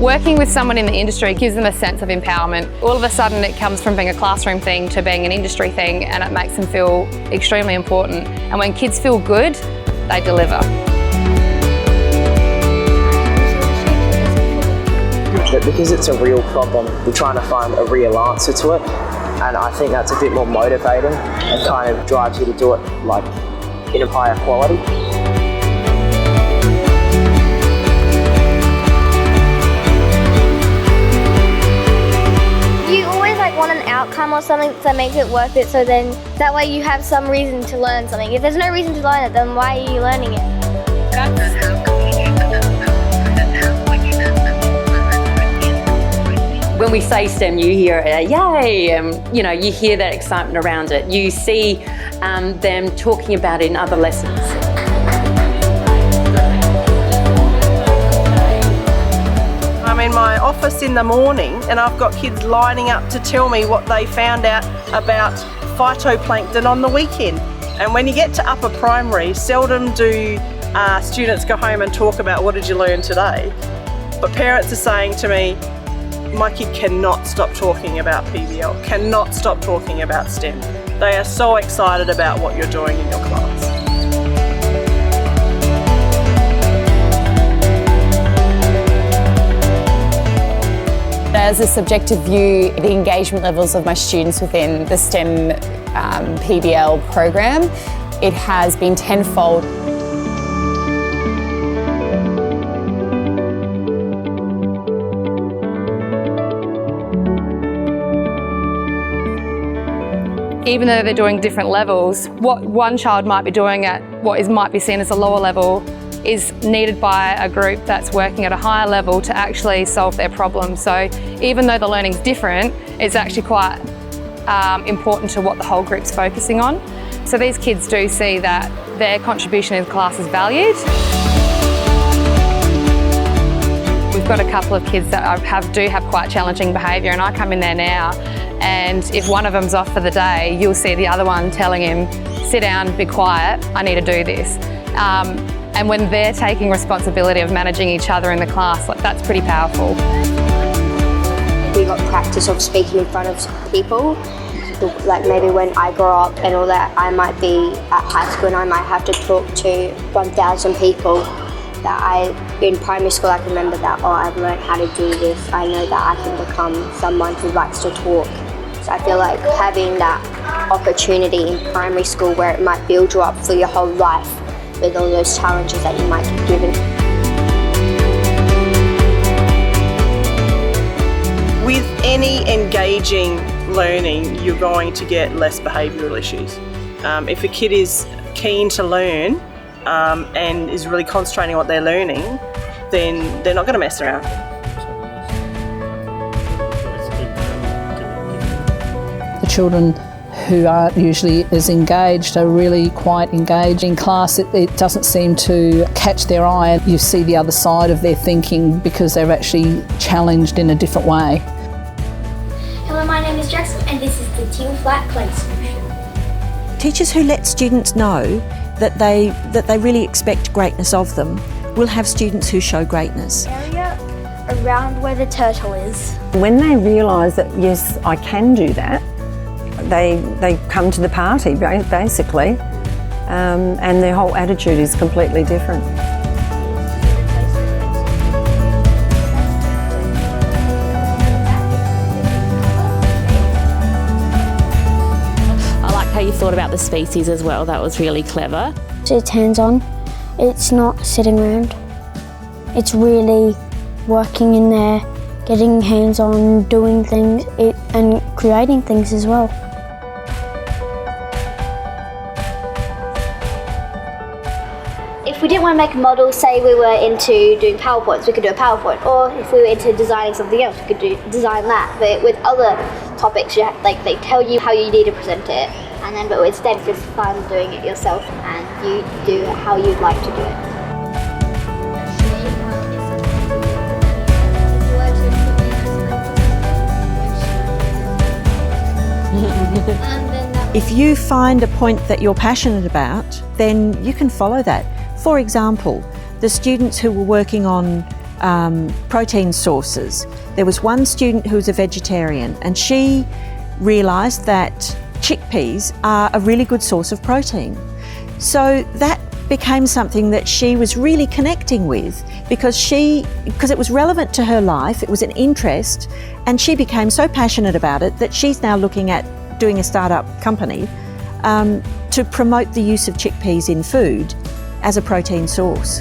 Working with someone in the industry gives them a sense of empowerment. All of a sudden it comes from being a classroom thing to being an industry thing, and it makes them feel extremely important. And when kids feel good, they deliver. But because it's a real problem, we're trying to find a real answer to it, and I think that's a bit more motivating and kind of drives you to do it like in a higher quality. Want an outcome or something that makes it worth it, so then that way you have some reason to learn something. If there's no reason to learn it, then why are you learning it? When we say STEM, you hear yay, you know, you hear that excitement around it. You see them talking about it in other lessons. I'm in my office in the morning and I've got kids lining up to tell me what they found out about phytoplankton on the weekend. And when you get to upper primary, seldom do students go home and talk about what did you learn today. But parents are saying to me, my kid cannot stop talking about PBL, cannot stop talking about STEM. They are so excited about what you're doing in your class. As a subjective view, the engagement levels of my students within the STEM PBL program, it has been tenfold. Even though they're doing different levels, what one child might be doing at what might be seen as a lower level is needed by a group that's working at a higher level to actually solve their problem. So even though the learning's different, it's actually quite important to what the whole group's focusing on. So these kids do see that their contribution in class is valued. We've got a couple of kids that do have quite challenging behaviour, and I come in there now, and if one of them's off for the day, you'll see the other one telling him, sit down, be quiet, I need to do this. And when they're taking responsibility of managing each other in the class, like, that's pretty powerful. We got practice of speaking in front of people. Like maybe when I grow up and all that, I might be at high school and I might have to talk to 1,000 people. In primary school I can remember that, oh, I've learned how to do this. I know that I can become someone who likes to talk. So I feel like having that opportunity in primary school where it might build you up for your whole life with all those challenges that you might get given. With any engaging learning, you're going to get less behavioural issues. If a kid is keen to learn and is really concentrating on what they're learning, then they're not going to mess around. The children who aren't usually as engaged are really quite engaged in class. It doesn't seem to catch their eye. You see the other side of their thinking because they're actually challenged in a different way. Hello, my name is Jackson and this is the Teal Flat Play Solution. Teachers who let students know that they really expect greatness of them will have students who show greatness. Area around where the turtle is. When they realise that, yes, I can do that, they come to the party, basically, and their whole attitude is completely different. I like how you thought about the species as well. That was really clever. It's hands-on. It's not sitting around. It's really working in there, getting hands-on, doing things, and creating things as well. If we didn't want to make a model, say we were into doing PowerPoints, we could do a PowerPoint. Or if we were into designing something else, we could design that. But with other topics, they tell you how you need to present it, but instead it's just fun doing it yourself, and you do it how you'd like to do it. If you find a point that you're passionate about, then you can follow that. For example, the students who were working on protein sources. There was one student who was a vegetarian, and she realised that chickpeas are a really good source of protein. So that became something that she was really connecting with because it was relevant to her life, it was an interest, and she became so passionate about it that she's now looking at doing a startup company to promote the use of chickpeas in food as a protein source.